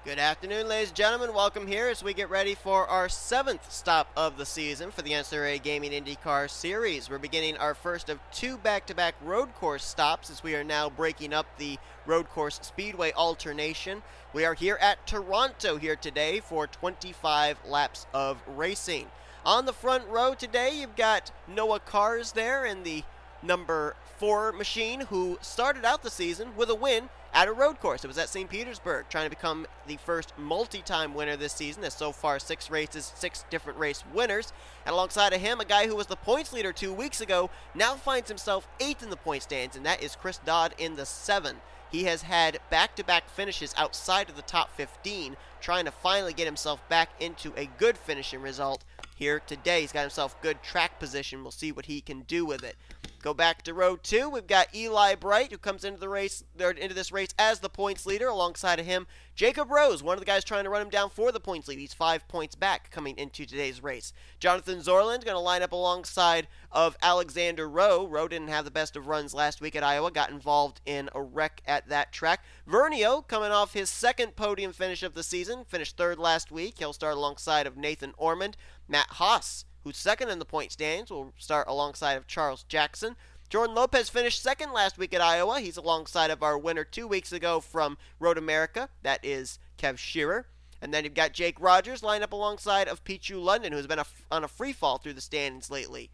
Good afternoon, ladies and gentlemen. Welcome here as we get ready for our 7th stop of the season for the NNSCRA Gaming Indycar Series. We're beginning our first of 2 back-to-back road course stops as we are now breaking up the road course speedway alternation. We are here at Toronto here today for 25 laps of racing. On the front row today, you've got Noah Cars there in the number 4 machine, who started out the season with a win at a road course. It was at St. Petersburg, trying to become the first multi-time winner this season. There's so far 6 races, 6 different race winners. And alongside of him, a guy who was the points leader 2 weeks ago now finds himself 8th in the point stands, and that is Chris Dodd in the 7. He has had back-to-back finishes outside of the top 15, trying to finally get himself back into a good finishing result here today. He's got himself good track position. We'll see what he can do with it. Go back to row 2. We've got Eli Bright, who comes into this race as the points leader. Alongside of him, Jacob Rose, one of the guys trying to run him down for the points lead. He's 5 points back coming into today's race. Jonathan Zorland going to line up alongside of Alexander Rowe. Rowe didn't have the best of runs last week at Iowa, got involved in a wreck at that track. Vernio, coming off his 2nd podium finish of the season, finished 3rd last week. He'll start alongside of Nathan Ormond. Matt Haas, who's 2nd in the point stands, will start alongside of Charles Jackson. Jordan Lopez finished 2nd last week at Iowa. He's alongside of our winner 2 weeks ago from Road America. That is Kev Shearer. And then you've got Jake Rogers lined up alongside of Pichu London, who's been on a free fall through the standings lately.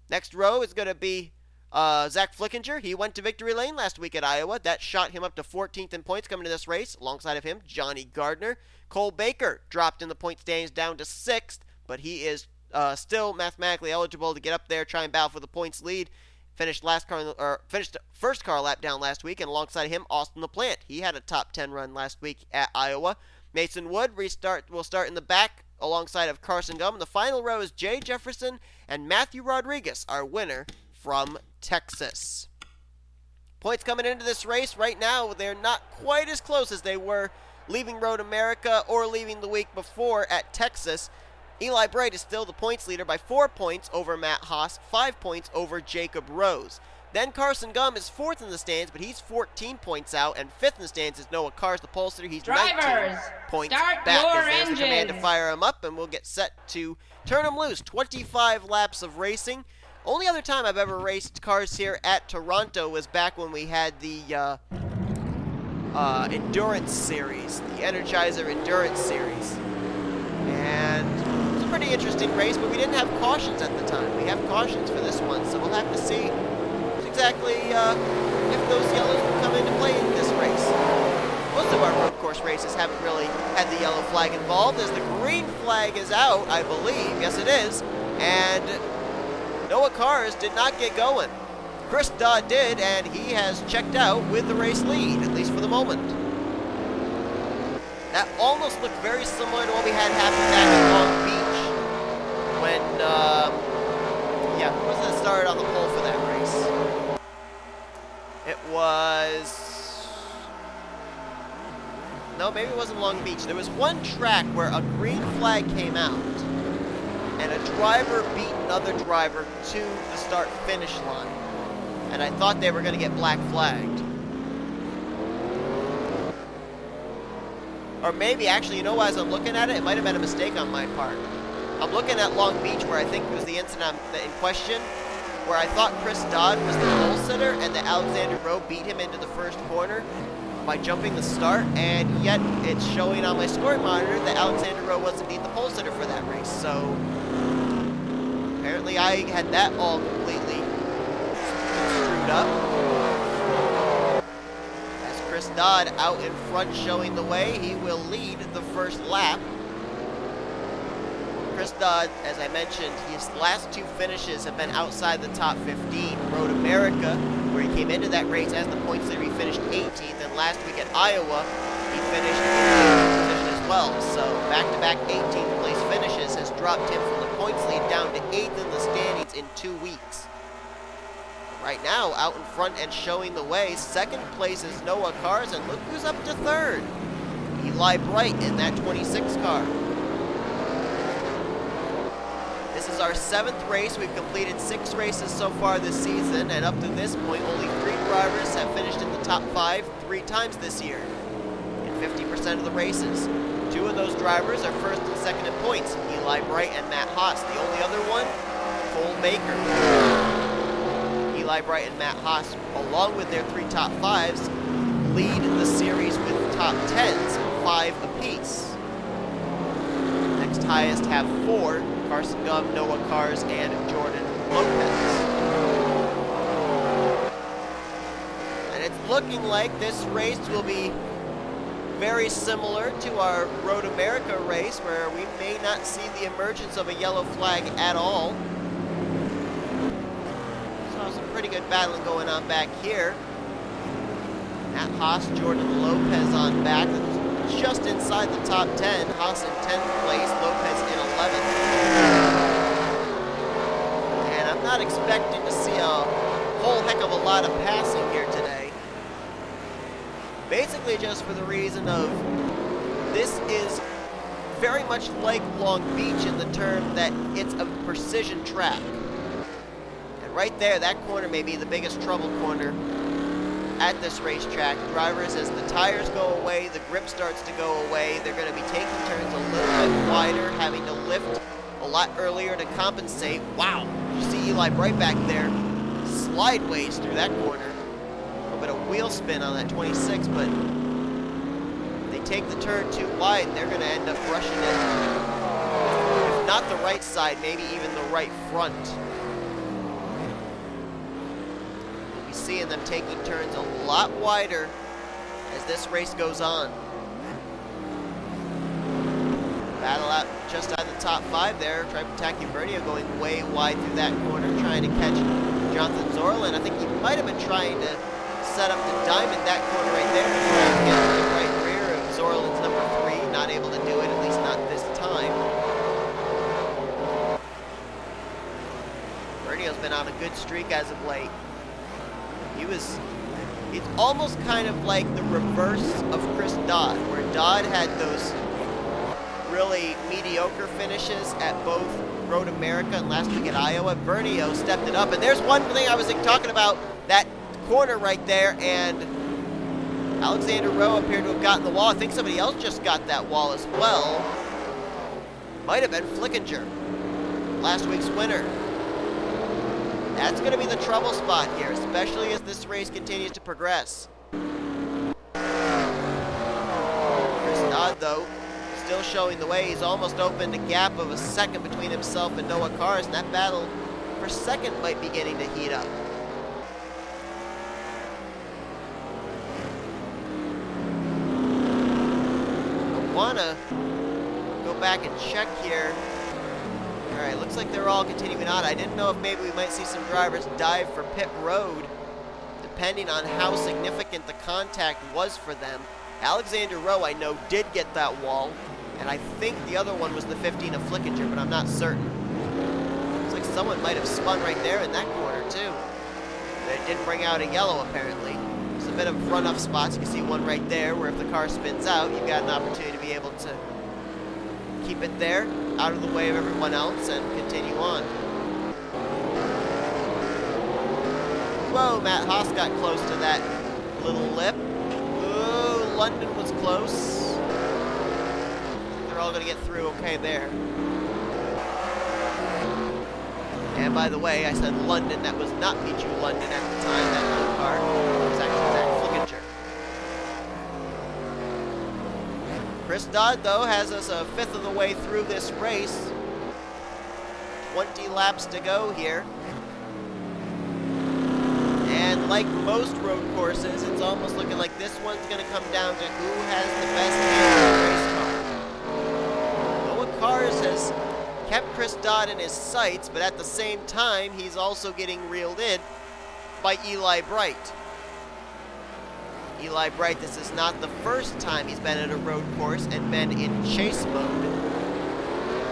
Next row is going to be Zach Flickinger. He went to victory lane last week at Iowa. That shot him up to 14th in points coming to this race. Alongside of him, Johnny Gardner. Cole Baker dropped in the point standings down to 6th, but he is still mathematically eligible to get up there, try and battle for the points lead. Finished first car lap down last week, and alongside him, Austin LaPlante. He had a top 10 run last week at Iowa. Mason Wood will start in the back alongside of Carson Gum. And the final row is Jay Jefferson and Matthew Rodriguez, our winner from Texas. Points coming into this race right now, they're not quite as close as they were leaving Road America or leaving the week before at Texas. Eli Bright is still the points leader by 4 points over Matt Haas, 5 points over Jacob Rose. Then Carson Gum is 4th in the stands, but he's 14 points out, and 5th in the stands is Noah Cars, the pole sitter. He's 19 points back. There's the command to fire him up, and we'll get set to turn him loose. 25 laps of racing. Only other time I've ever raced cars here at Toronto was back when we had the Endurance Series, the Energizer Endurance Series. And pretty interesting race, but we didn't have cautions at the time. We have cautions for this one, so we'll have to see exactly if those yellows will come into play in this race. Most of our road course races haven't really had the yellow flag involved, as the green flag is out, I believe. Yes, it is. And Noah Cars did not get going. Chris Dodd did, and he has checked out with the race lead, at least for the moment. That almost looked very similar to what we had happen back in Long Beach when, who was that started on the pole for that race? It was... No, maybe it wasn't Long Beach. There was one track where a green flag came out, and a driver beat another driver to the start-finish line. And I thought they were going to get black flagged. Or maybe, actually, you know why, as I'm looking at it, it might have been a mistake on my part. I'm looking at Long Beach, where I think it was the incident in question, where I thought Chris Dodd was the pole sitter, and that Alexander Rowe beat him into the first corner by jumping the start, and yet it's showing on my scoring monitor that Alexander Rowe was indeed the pole sitter for that race. So apparently I had that all completely screwed up. Chris Dodd out in front showing the way. He will lead the first lap. Chris Dodd, as I mentioned, his last 2 finishes have been outside the top 15. Road America, where he came into that race as the points leader, he finished 18th. And last week at Iowa, he finished in 18th position as well. So back-to-back 18th place finishes has dropped him from the points lead down to 8th in the standings in 2 weeks. Right now, out in front and showing the way, 2nd place is Noah Cars, and look who's up to 3rd. Eli Bright in that 26 car. This is our 7th race. We've completed 6 races so far this season, and up to this point, only 3 drivers have finished in the top 5 3 times this year. In 50% 50% of the races. Two of those drivers are first and second in points, Eli Bright and Matt Haas. The only other one, Cole Baker. Eli Bright and Matt Haas, along with their 3 top 5s, lead the series with top 10s, 5 apiece. Next highest have 4, Carson Gove, Noah Kars, and Jordan Lopez. And it's looking like this race will be very similar to our Road America race, where we may not see the emergence of a yellow flag at all. Saw some pretty good battling going on back here. Matt Haas, Jordan Lopez on back, just inside the top 10. Haas in 10th place, Lopez in 11th. And I'm not expecting to see a whole heck of a lot of passing here today. Basically just for the reason of this is very much like Long Beach in the term that it's a precision track. And right there, that corner may be the biggest trouble corner at this racetrack. Drivers, as the tires go away, the grip starts to go away, they're going to be taking turns a little bit wider, having to lift a lot earlier to compensate. Wow, you see Eli Bright back there, slideways through that corner. A bit of wheel spin on that 26, but if they take the turn too wide, they're going to end up brushing it. If not the right side, maybe even the right front. We'll be seeing them taking turns a lot wider as this race goes on. Battle out just out of the top 5 there. Tripataki Vernio going way wide through that corner, trying to catch Jonathan Zorlin. I think he might have been trying to set up the diamond that corner right there to try and get to the right rear of Zorlin's number 3. Not able to do it, at least not this time. Vernio's been on a good streak as of late. It's almost kind of like the reverse of Chris Dodd, where Dodd had those really mediocre finishes at both Road America and last week at Iowa. Vernio stepped it up, and there's one thing I was talking about, that corner right there, and Alexander Rowe appeared to have gotten the wall. I think somebody else just got that wall as well. Might have been Flickinger, last week's winner. That's going to be the trouble spot here, especially as this race continues to progress. Chris Dodd, though, still showing the way. He's almost opened a gap of a second between himself and Noah Kars, and that battle for second might be getting to heat up. I want to go back and check here. All right, looks like they're all continuing on. I didn't know if maybe we might see some drivers dive for pit road, depending on how significant the contact was for them. Alexander Rowe, I know, did get that wall, and I think the other one was the 15 of Flickinger, but I'm not certain. Looks like someone might have spun right there in that corner, too. But it didn't bring out a yellow, apparently. There's a bit of run-off spots. You can see one right there, where if the car spins out, you've got an opportunity to be able to keep it there, out of the way of everyone else, and continue on. Whoa, Matt Haas got close to that little lip. Ooh, London was close. They're all going to get through okay there. And by the way, I said London. That was not Pichu London at the time, that little car. It was actually Zach Flickinger. Chris Dodd, though, has us a fifth of the way through this race. 20 laps to go here. And like most road courses, it's almost looking like this one's going to come down to who has the best handled race car. Noah Kars has kept Chris Dodd in his sights, but at the same time, he's also getting reeled in by Eli Bright. Eli Bright, this is not the first time he's been at a road course and been in chase mode.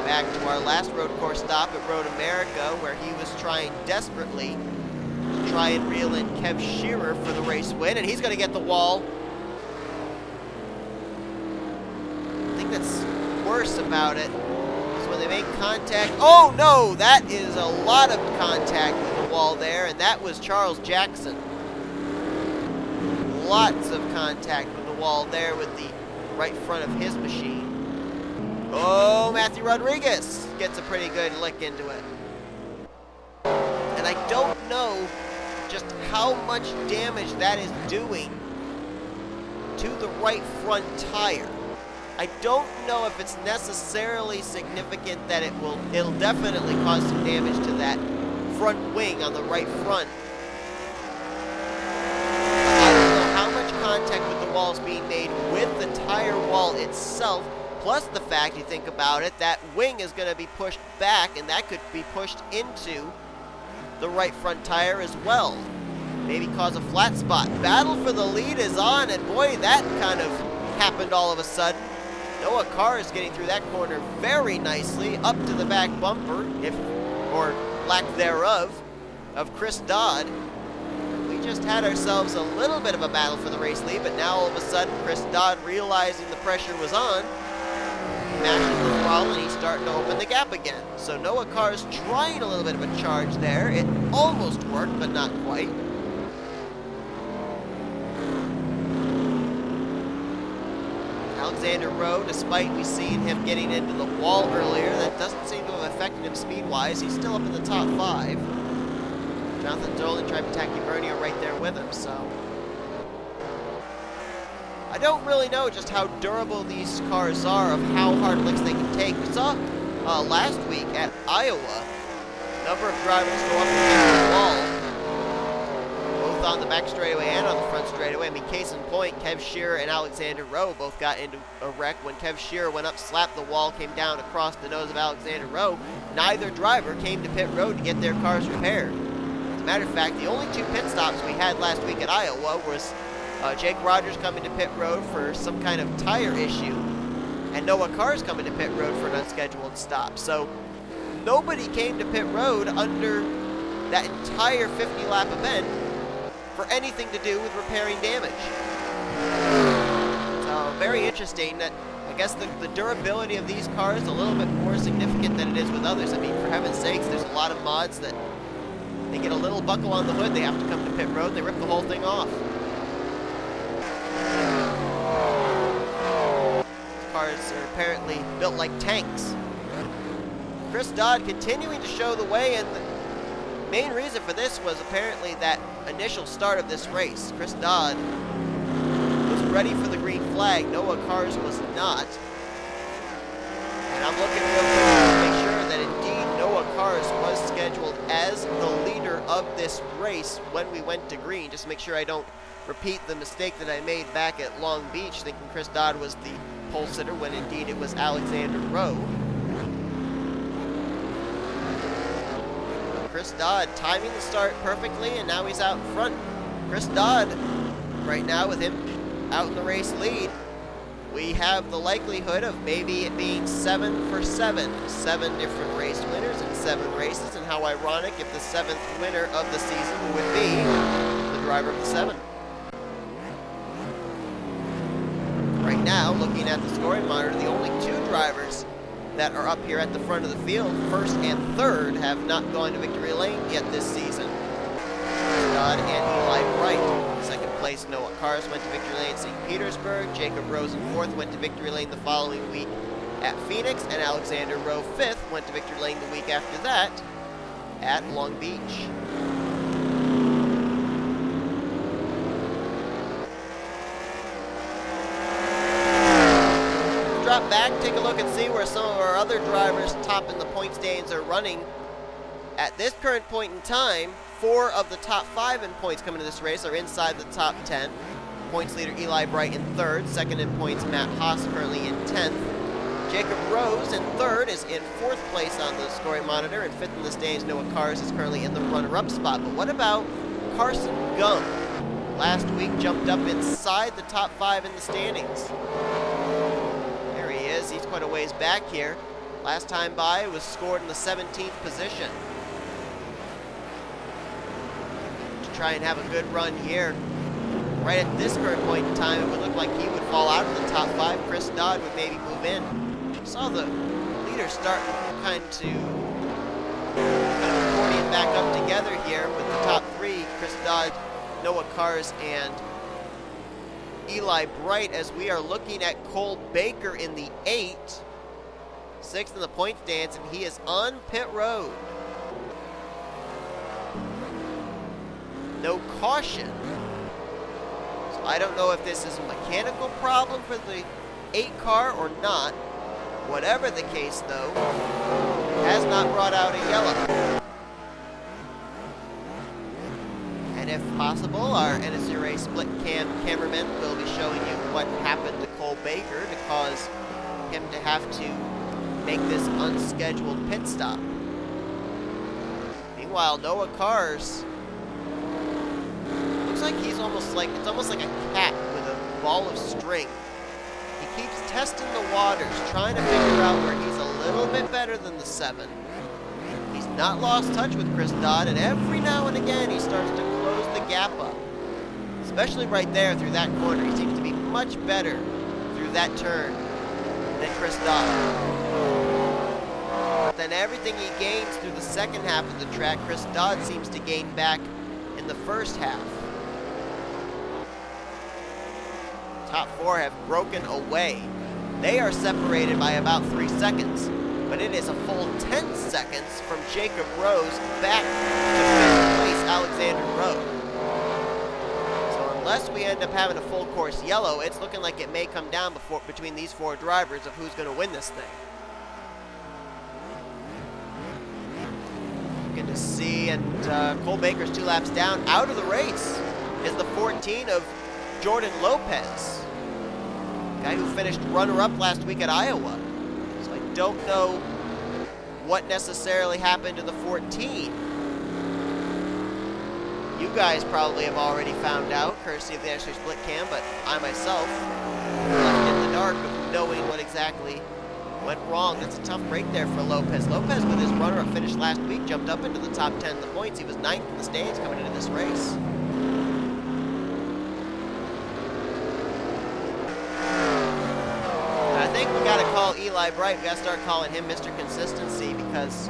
Back to our last road course stop at Road America, where he was trying desperately to try and reel in Kev Shearer for the race win, and he's going to get the wall. The thing that's worse about it is when they make contact. Oh no, that is a lot of contact with the wall there, and that was Charles Jackson. Lots of contact with the wall there, with the right front of his machine. Oh, Matthew Rodriguez gets a pretty good lick into it. And I don't know just how much damage that is doing to the right front tire. I don't know if it's necessarily significant that it'll definitely cause some damage to that front wing on the right front. I don't know how much contact with the wall is being made with the tire wall itself, plus the fact, you think about it, that wing is going to be pushed back, and that could be pushed into the right front tire as well. Maybe cause a flat spot. Battle for the lead is on, and boy, that kind of happened all of a sudden. Noah Carr is getting through that corner very nicely, up to the back bumper, or lack thereof, of Chris Dodd. We just had ourselves a little bit of a battle for the race lead, but now all of a sudden, Chris Dodd, realizing the pressure was on, mashes the throttle, and he's starting to open the gap again. So Noah Carr's trying a little bit of a charge there. It almost worked, but not quite. Alexander Rowe, despite we seeing him getting into the wall earlier, that doesn't seem to have affected him speed-wise. He's still up in the top 5. Jonathan Dolan, Tripataki Bernio right there with him, so I don't really know just how durable these cars are, of how hard licks they can take. We saw last week at Iowa, a number of drivers go up against the wall, both on the back straightaway and on the front straightaway. I mean, case in point, Kev Shearer and Alexander Rowe both got into a wreck. When Kev Shearer went up, slapped the wall, came down across the nose of Alexander Rowe, neither driver came to pit road to get their cars repaired. As a matter of fact, the only 2 pit stops we had last week at Iowa was Jake Rogers coming to pit road for some kind of tire issue, and Noah Carr's coming to pit road for an unscheduled stop. So nobody came to pit road under that entire 50-lap event for anything to do with repairing damage. So very interesting that I guess the durability of these cars is a little bit more significant than it is with others. I mean, for heaven's sakes, there's a lot of mods that they get a little buckle on the hood, they have to come to pit road, they rip the whole thing off. Cars are apparently built like tanks. Chris Dodd continuing to show the way, and the main reason for this was apparently that initial start of this race. Chris Dodd was ready for the green flag. Noah Carr's was not. And I'm looking real quick to make sure that indeed Noah Carr's was scheduled as the leader of this race when we went to green, just to make sure I don't repeat the mistake that I made back at Long Beach, thinking Chris Dodd was the pole sitter when indeed it was Alexander Rowe. Chris Dodd timing the start perfectly, and now he's out in front. Chris Dodd, right now with him out in the race lead, we have the likelihood of maybe it being 7 for 7. 7 different race winners in 7 races, and how ironic if the 7th winner of the season would be the driver of the 7. Right now, looking at the scoring monitor, the only 2 drivers that are up here at the front of the field, 1st and 3rd, have not gone to victory lane yet this season. Dodd and Eli Bright. 2nd place, Noah Carr's went to victory lane at St. Petersburg. Jacob Rosen, 4th, went to victory lane the following week at Phoenix. And Alexander Rowe, 5th, went to victory lane the week after that at Long Beach. Drop back, take a look and see where some of our other drivers top in the point standings are running. At this current point in time, 4 of the top 5 in points coming to this race are inside the top 10. Points leader Eli Bright in 3rd, 2nd in points Matt Haas currently in 10th. Jacob Rose in 3rd is in 4th place on the scoring monitor, and 5th in the standings Noah Carr's is currently in the runner-up spot. But what about Carson Gum? Last week jumped up inside the top 5 in the standings. He's quite a ways back here. Last time by was scored in the 17th position. To try and have a good run here. Right at this current point in time, it would look like he would fall out of the top 5. Chris Dodd would maybe move in. Saw the leaders start kind of accordion back up together here with the top 3, Chris Dodd, Noah Carr's, and Eli Bright as we are looking at Cole Baker in the 8. 6th in the point stands, and he is on pit road. No caution. So I don't know if this is a mechanical problem for the 8 car or not. Whatever the case, though, has not brought out a yellow. And if possible, our NNSCRA split cameraman will be showing you what happened to Cole Baker to cause him to have to make this unscheduled pit stop. Meanwhile, Noah Cars looks like it's almost like a cat with a ball of string. He keeps testing the waters, trying to figure out where he's a little bit better than the 7. He's not lost touch with Chris Dodd, and every now and again he starts to close the gap up. Especially right there through that corner. He seems to be much better through that turn than Chris Dodd. But then everything he gains through the second half of the track, Chris Dodd seems to gain back in the first half. Top 4 have broken away. They are separated by about 3 seconds, but it is a full 10 seconds from Jacob Rose back to 5th place Alexander Rowe. So unless we end up having a full course yellow, it's looking like it may come down between these 4 drivers of who's going to win this thing. Good to see, and Cole Baker's 2 laps down. Out of the race is the 14 of Jordan Lopez, guy who finished runner-up last week at Iowa. So I don't know what necessarily happened to the 14. You guys probably have already found out, courtesy of the NNSCRA split cam, but I myself left in the dark of knowing what exactly went wrong. That's a tough break there for Lopez. Lopez, with his runner-up finish last week, jumped up into the top 10 in the points. He was 9th in the standings coming into this race. I think we got to call Eli Bright. We got to start calling him Mr. Consistency, because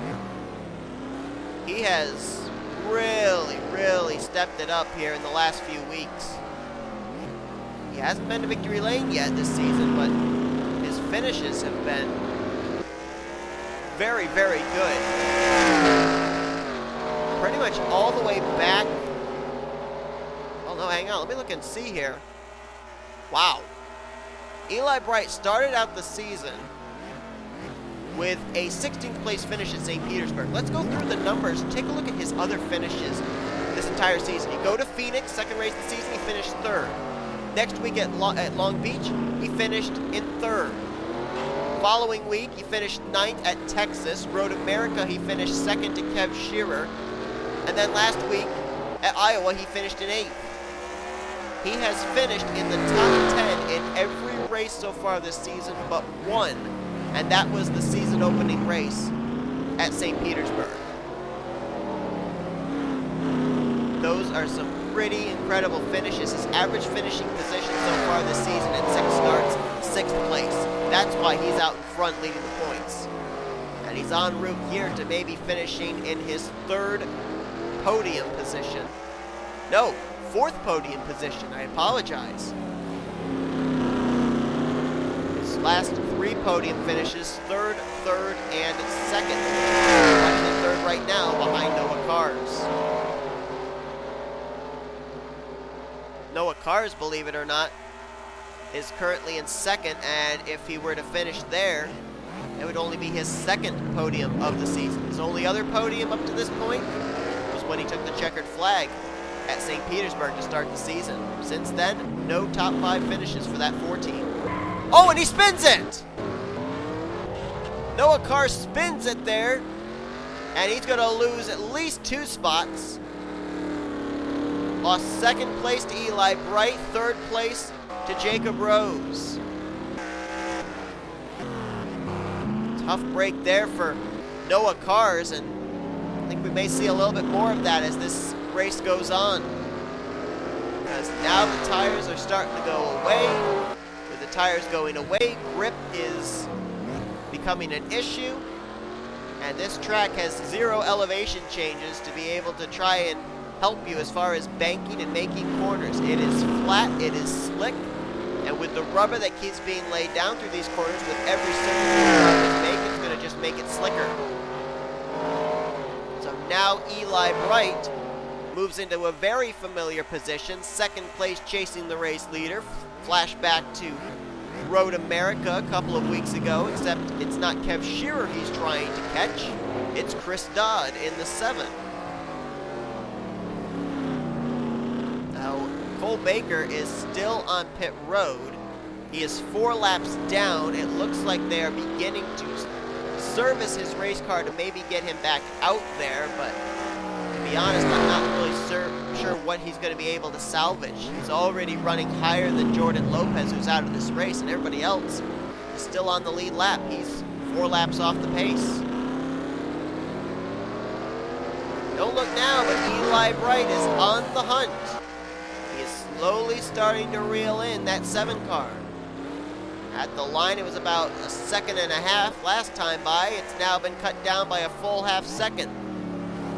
he has really stepped it up here in the last few weeks. He hasn't been to victory lane yet this season, but his finishes have been very good. Pretty much all the way back. Oh no, hang on. Let me look and see here. Wow. Eli Bright started out the season with a 16th place finish at St. Petersburg. Let's go through the numbers. Take a look at his other finishes this entire season. You go to Phoenix, second race of the season, he finished 3rd. Next week at Long Beach, he finished in 3rd. Following week, he finished 9th at Texas. Road America, he finished 2nd to Kev Shearer. And then last week at Iowa, he finished in 8th. He has finished in the top 10 in every race so far this season but one, and that was the season opening race at St. Petersburg. Those are some pretty incredible finishes. His average finishing position so far this season in 6 starts, 6th place. That's why he's out in front leading the points. And he's en route here to maybe finishing in his 3rd podium position. No, 4th podium position, I apologize. His last 3 podium finishes, 3rd, and 2nd. Actually 3rd right now behind Noah Cars. Noah Cars, believe it or not, is currently in 2nd, and if he were to finish there, it would only be his 2nd podium of the season. His only other podium up to this point was when he took the checkered flag at St. Petersburg to start the season. Since then, no top 5 finishes for that 14. Oh, and he spins it! Noah Carr spins it there, and he's going to lose at least 2 spots. Lost 2nd place to Eli Bright, 3rd place to Jacob Rose. Tough break there for Noah Cars, and I think we may see a little bit more of that as this race goes on. Because now the tires are starting to go away. With the tires going away, grip is becoming an issue. And this track has 0 elevation changes to be able to try and help you as far as banking and making corners. It is flat, it is slick, And with the rubber that keeps being laid down through these corners with every circuit these drivers make, it's going to just make it slicker. So now Eli Bright moves into a very familiar position, second place chasing the race leader. Flashback to Road America a couple of weeks ago, except it's not Kev Shearer he's trying to catch. It's Chris Dodd in the 7. Now, Cole Baker is still on pit road. He is 4 laps down. It looks like they are beginning to service his race car to maybe get him back out there, but to be honest, I'm not really sure what he's going to be able to salvage. He's already running higher than Jordan Lopez, who's out of this race, and everybody else is still on the lead lap. He's 4 laps off the pace. Don't look now, but Eli Bright is on the hunt. He is slowly starting to reel in that 7 car. At the line, it was about a second and a half last time by. It's now been cut down by a full half second.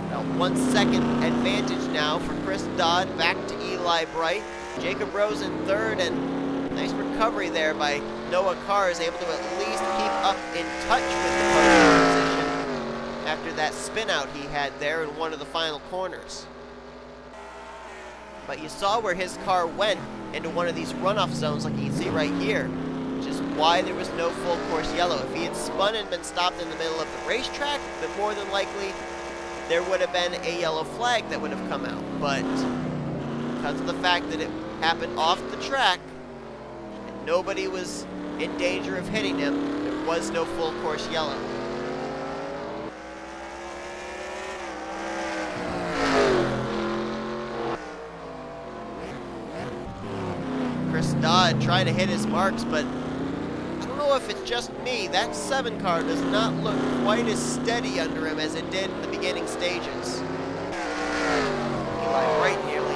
About 1 second advantage now for Chris Dodd, back to Eli Bright. Jacob Rose in 3rd, and nice recovery there by Noah Carr, is able to at least keep up in touch with the podium position after that spin out he had there in one of the final corners. But you saw where his car went into one of these runoff zones like you can see right here, which is why there was no full course yellow. If he had spun and been stopped in the middle of the racetrack, then more than likely there would have been a yellow flag that would have come out. But because of the fact that it happened off the track and nobody was in danger of hitting him, there was no full course yellow. Chris Dodd trying to hit his marks, but I don't know if it's just me. That 7 car does not look quite as steady under him as it did in the beginning stages. Eli Bright nearly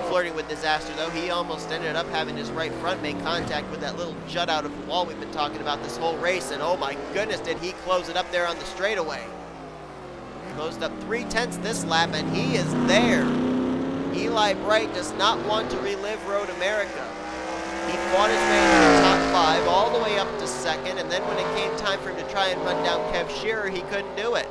flirting with disaster, though. He almost ended up having his right front make contact with that little jut out of the wall we've been talking about this whole race, and oh my goodness, did he close it up there on the straightaway. Closed up 3/10 this lap, and he is there. Eli Bright does not want to relive Road America. He fought his way into the top 5, all the way up to 2nd, and then when it came time for him to try and run down Kev Shearer, he couldn't do it.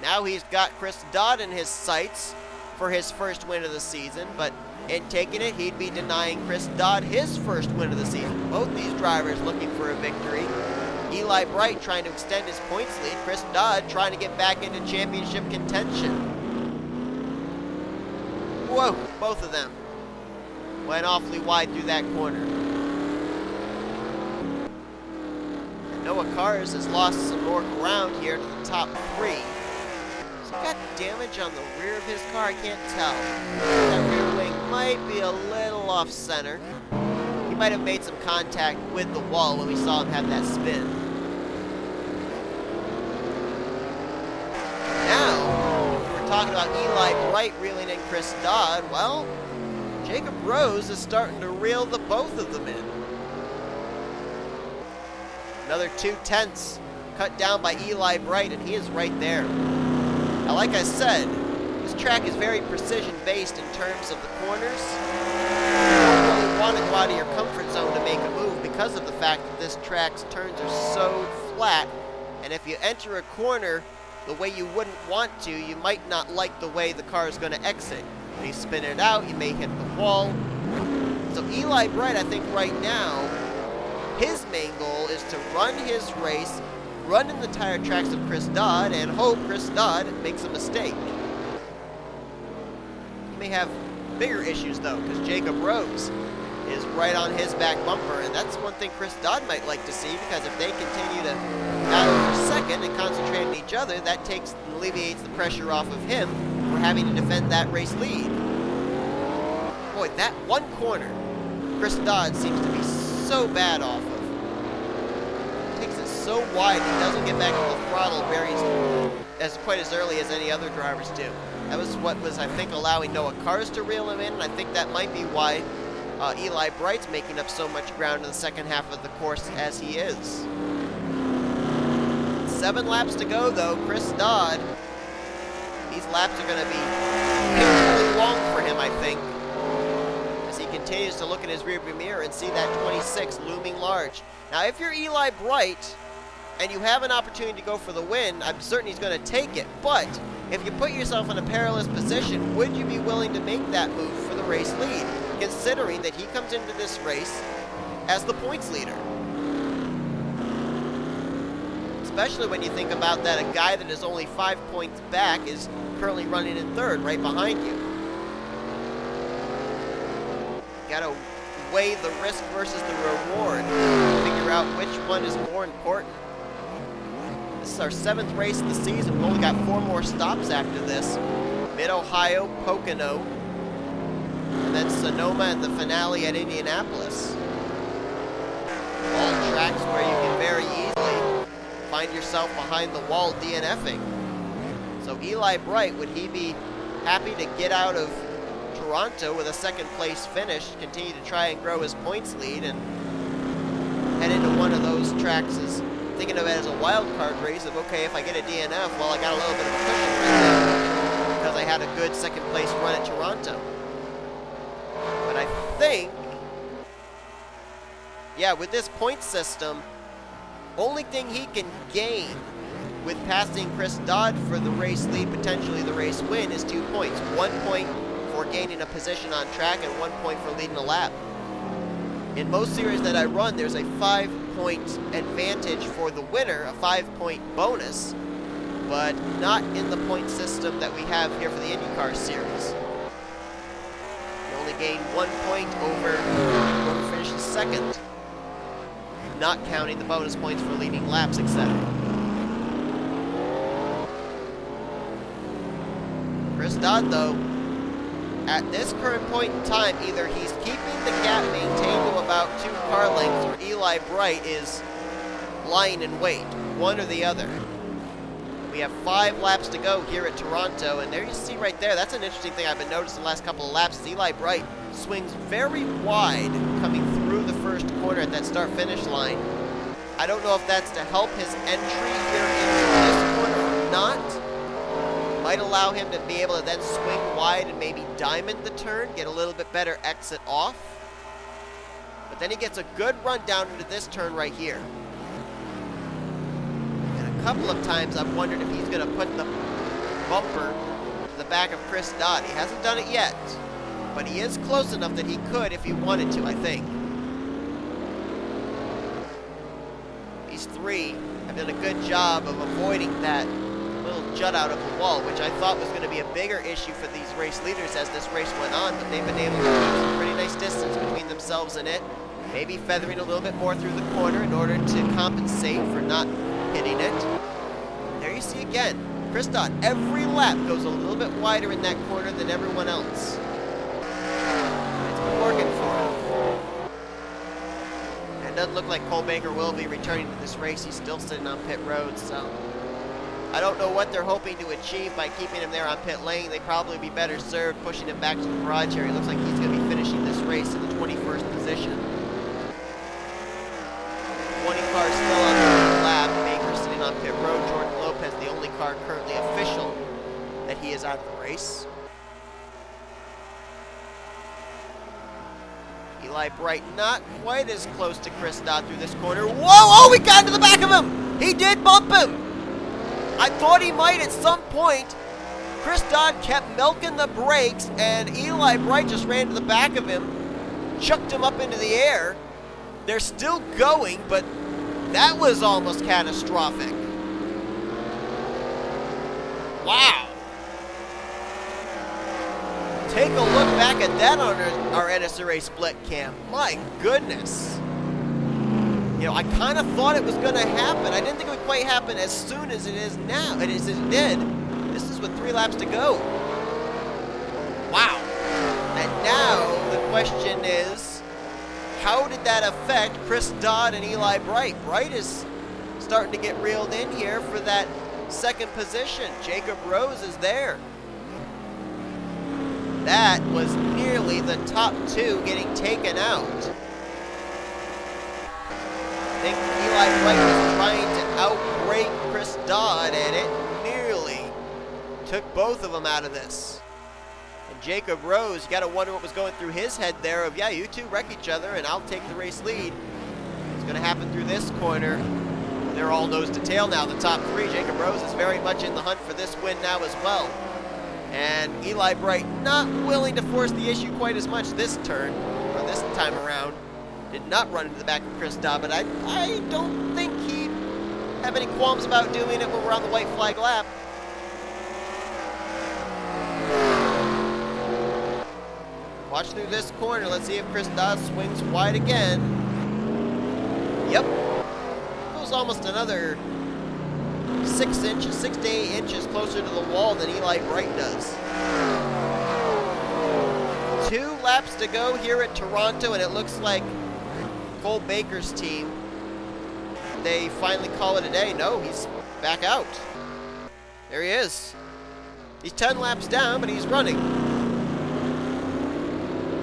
Now he's got Chris Dodd in his sights for his first win of the season, but in taking it, he'd be denying Chris Dodd his first win of the season. Both these drivers looking for a victory. Eli Bright trying to extend his points lead, Chris Dodd trying to get back into championship contention. Whoa, both of them went awfully wide through that corner. And Noah Cars has lost some more ground here to the top 3. Has he got damage on the rear of his car? I can't tell. That rear wing might be a little off center. He might have made some contact with the wall when we saw him have that spin. Now, we're talking about Eli Bright reeling in Chris Dodd. Well, Jacob Rose is starting to reel the both of them in. Another 2/10 cut down by Eli Bright, and he is right there. Now, like I said, this track is very precision-based in terms of the corners. You don't really want to go out of your comfort zone to make a move because of the fact that this track's turns are so flat, and if you enter a corner the way you wouldn't want to, you might not like the way the car is going to exit. You may spin it out, you may hit the wall. So Eli Bright, I think right now, his main goal is to run his race, run in the tire tracks of Chris Dodd, and hope Chris Dodd makes a mistake. He may have bigger issues, though, because Jacob Rose is right on his back bumper, and that's one thing Chris Dodd might like to see, because if they continue to battle for second and concentrate on each other, that alleviates the pressure off of him for having to defend that race lead. Boy, that one corner, Chris Dodd seems to be so bad off of. Takes it so wide, he doesn't get back to the throttle quite as early as any other drivers do. That was what was, I think, allowing Noah Cars to reel him in, and I think that might be why Eli Bright's making up so much ground in the second half of the course as he is. 7 laps to go, though. Chris Dodd, these laps are going to be painfully long for him, I think, as he continues to look in his rearview mirror and see that 26 looming large. Now, if you're Eli Bright and you have an opportunity to go for the win, I'm certain he's going to take it. But if you put yourself in a perilous position, would you be willing to make that move for the race lead, considering that he comes into this race as the points leader? Especially when you think about that a guy that is only 5 points back is currently running in third, right behind you. Gotta weigh the risk versus the reward, figure out which one is more important. This is our 7th race of the season. We've only got 4 more stops after this. Mid-Ohio, Pocono, and then Sonoma and the finale at Indianapolis. All tracks where you can very easily find yourself behind the wall DNFing. So Eli Bright, would he be happy to get out of Toronto with a 2nd place finish, continue to try and grow his points lead, and head into one of those tracks as thinking of it as a wild card race of, okay, if I get a DNF, well, I got a little bit of a cushion right there because I had a good 2nd place run at Toronto. But I think, yeah, with this point system, only thing he can gain with passing Chris Dodd for the race lead, potentially the race win, is 2 points. 1 point for gaining a position on track and 1 point for leading a lap. In most series that I run, there's a 5-point advantage for the winner, a 5-point bonus, but not in the point system that we have here for the IndyCar series. You only gain 1 point over whoever finishes 2nd, not counting the bonus points for leading laps, etc. Chris Dodd, though, at this current point in time, either he's keeping the gap maintained to about 2 car lengths, or Eli Bright is lying in wait, one or the other. We have 5 laps to go here at Toronto, and there you see right there, that's an interesting thing I've been noticing the last couple of laps, is Eli Bright swings very wide coming through the first corner at that start-finish line. I don't know if that's to help his entry here into this corner or not. Might allow him to be able to then swing wide and maybe diamond the turn, get a little bit better exit off. But then he gets a good run down into this turn right here. And a couple of times I've wondered if he's going to put the bumper to the back of Chris Dodd. He hasn't done it yet, but he is close enough that he could if he wanted to, I think. These 3 have done a good job of avoiding that little jut out of the wall, which I thought was going to be a bigger issue for these race leaders as this race went on, but they've been able to keep some pretty nice distance between themselves and it, maybe feathering a little bit more through the corner in order to compensate for not hitting it. There you see again, Chris Dodd, every lap goes a little bit wider in that corner than everyone else. It's been working for him. And it doesn't look like Cole Baker will be returning to this race. He's still sitting on pit road, so I don't know what they're hoping to achieve by keeping him there on pit lane. They'd probably be better served pushing him back to the garage area. It looks like he's going to be finishing this race in the 21st position. 20 cars still on the lap. Baker sitting on pit road. Jordan Lopez, the only car currently official that he is out of the race. Eli Bright not quite as close to Chris Dodd through this corner. Whoa! Oh, we got into the back of him! He did bump him! I thought he might at some point. Chris Dodd kept milking the brakes, and Eli Bright just ran to the back of him, chucked him up into the air. They're still going, but that was almost catastrophic. Wow. Take a look back at that on our NSCRA split cam. My goodness. You know, I kind of thought it was going to happen. I didn't think it would quite happen as soon as it is now. And as it did, this is with 3 laps to go. Wow. And now the question is, how did that affect Chris Dodd and Eli Bright? Bright is starting to get reeled in here for that 2nd position. Jacob Rose is there. That was nearly the top 2 getting taken out. I think Eli Bright was trying to outbrake Chris Dodd, and it nearly took both of them out of this. And Jacob Rose, you got to wonder what was going through his head there of, yeah, you two wreck each other and I'll take the race lead. It's going to happen through this corner. They're all nose to tail now, the top three. Jacob Rose is very much in the hunt for this win now as well. And Eli Bright not willing to force the issue quite as much this turn, or this time around. Did not run into the back of Chris Dodd, but I don't think he'd have any qualms about doing it when we're on the white flag lap. Watch through this corner. Let's see if Chris Dodd swings wide again. Yep. Goes almost another 6 to 8 inches closer to the wall than Eli Bright does. 2 laps to go here at Toronto, and it looks like Cole Baker's team, they finally call it a day. No, he's back out. There he is. He's 10 laps down, but he's running.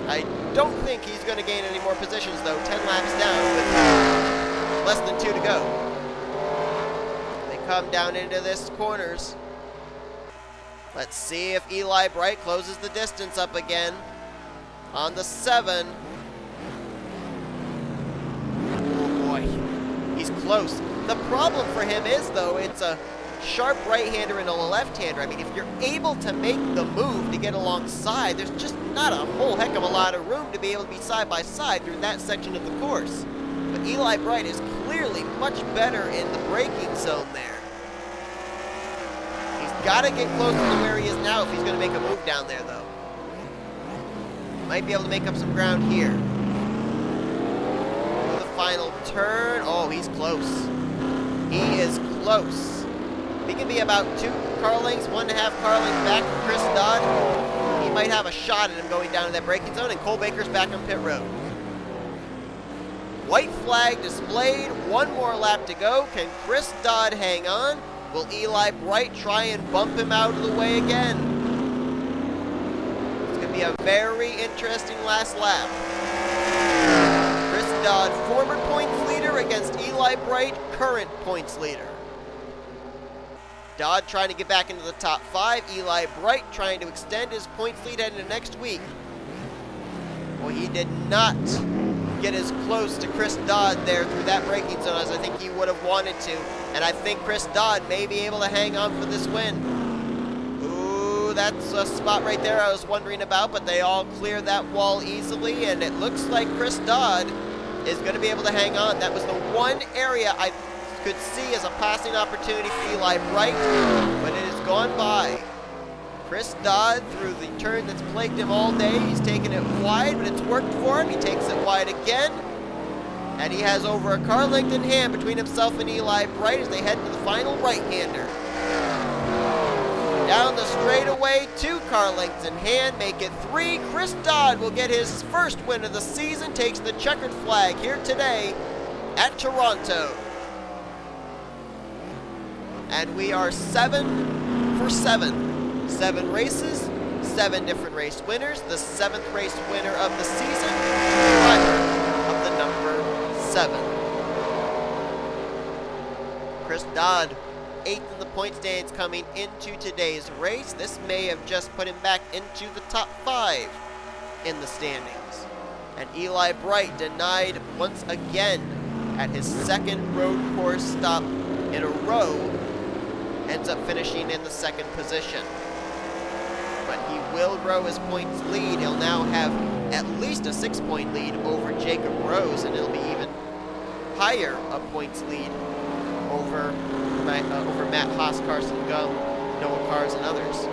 I don't think he's going to gain any more positions, though. 10 laps down with less than 2 to go. They come down into this corners. Let's see if Eli Bright closes the distance up again on the 7. Oh boy, he's close. The problem for him is, though, it's a sharp right-hander and a left-hander. I mean, if you're able to make the move to get alongside, there's just not a whole heck of a lot of room to be able to be side by side through that section of the course. But Eli Bright is clearly much better in the braking zone there. He's got to get closer to where he is now if he's going to make a move down there, though. Might be able to make up some ground here. The final turn. Oh, he's close. He is close. He can be about 2 car lengths, 1.5 car lengths back from Chris Dodd. He might have a shot at him going down to that braking zone, and Cole Baker's back on pit road. White flag displayed, 1 more lap to go. Can Chris Dodd hang on? Will Eli Bright try and bump him out of the way again? It's going to be a very interesting last lap. Chris Dodd, former points leader, against Eli Bright, current points leader. Dodd trying to get back into the top 5. Eli Bright trying to extend his points lead heading into next week. Well, he did not get as close to Chris Dodd there through that braking zone as I think he would have wanted to. And I think Chris Dodd may be able to hang on for this win. Ooh, that's a spot right there I was wondering about, but they all cleared that wall easily, and it looks like Chris Dodd is going to be able to hang on. That was the one area I could see as a passing opportunity for Eli Bright, but it has gone by. Chris Dodd, through the turn that's plagued him all day, he's taken it wide, but it's worked for him. He takes it wide again, and he has over a car length in hand between himself and Eli Bright as they head to the final right-hander. Down the straightaway, 2 car lengths in hand, make it 3. Chris Dodd will get his first win of the season, takes the checkered flag here today at Toronto. And we are 7 for 7. 7 races, 7 different race winners. The 7th race winner of the season, driver of the number 7. Chris Dodd, 8th in the point standings coming into today's race. This may have just put him back into the top 5 in the standings. And Eli Bright denied once again at his 2nd road course stop in a row. Ends up finishing in the 2nd position. But he will grow his points lead. He'll now have at least a 6-point lead over Jacob Rose, and it'll be even higher a points lead over Matt Haas, Carson Gum, Noah Cars, and others.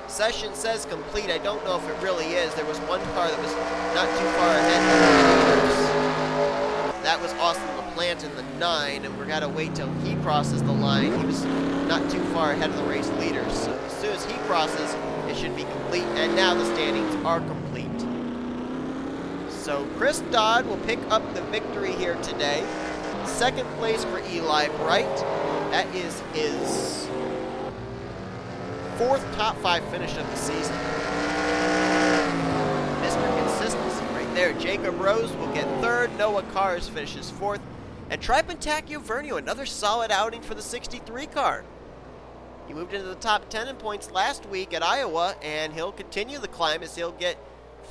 Session says complete. I don't know if it really is. There was one car that was not too far ahead of the others. That was Austin LaPlante in the 9, and we're got to wait till he crosses the line. He was not too far ahead of the race leaders. So as soon as he crosses, it should be complete, and now the standings are complete. So Chris Dodd will pick up the victory here today. 2nd place for Eli Bright. That is his 4th top 5 finish of the season. Mr. Consistency right there. Jacob Rose will get 3rd. Noah Cars finishes 4th. And Tripentacchio Vernio, another solid outing for the 63 car. He moved into the top 10 in points last week at Iowa, and he'll continue the climb as he'll get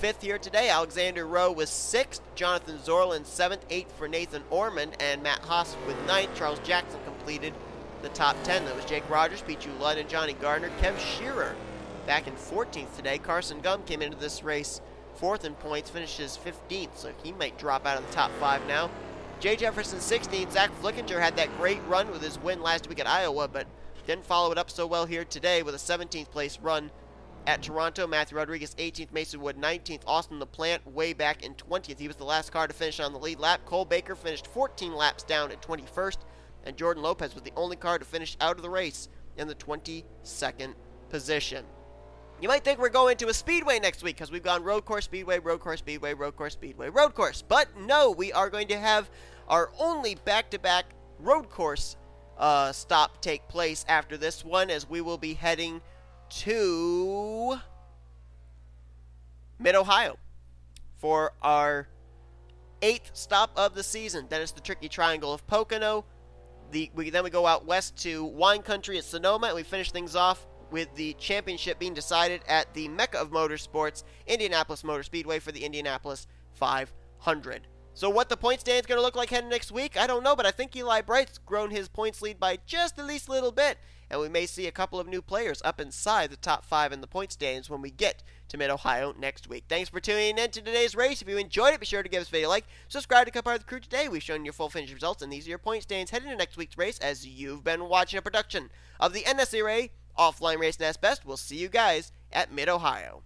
5th here today. Alexander Rowe was 6th, Jonathan Zorlin 7th, 8th for Nathan Ormond, and Matt Haas with 9th. Charles Jackson completed the top 10. That was Jake Rogers, Pichu Ludd, and Johnny Gardner. Kev Shearer back in 14th today. Carson Gum came into this race 4th in points, finishes 15th, so he might drop out of the top 5 now. Jay Jefferson 16th. Zach Flickinger had that great run with his win last week at Iowa, but didn't follow it up so well here today with a 17th place run at Toronto. Matthew Rodriguez 18th, Mason Wood 19th, Austin LaPlante way back in 20th. He was the last car to finish on the lead lap. Cole Baker finished 14 laps down at 21st, and Jordan Lopez was the only car to finish out of the race in the 22nd position. You might think we're going to a speedway next week because we've gone road course, speedway, road course, speedway, road course, speedway, road course. But no, we are going to have our only back-to-back road course stop take place after this one, as we will be heading to Mid-Ohio for our 8th stop of the season. Then it's the Tricky Triangle of Pocono. Then we go out west to Wine Country at Sonoma, and we finish things off with the championship being decided at the Mecca of Motorsports, Indianapolis Motor Speedway, for the Indianapolis 500. So what the point stand is going to look like heading next week, I don't know, but I think Eli Bright's grown his points lead by just at least a little bit, and we may see a couple of new players up inside the top 5 in the point stands when we get to Mid-Ohio next week. Thanks for tuning in to today's race. If you enjoyed it, be sure to give this video a like, subscribe to become part of the crew today. We've shown your full finish results, and these are your point stands heading into next week's race, as you've been watching a production of the NNSCRA Offline Racing as Best. We'll see you guys at Mid-Ohio.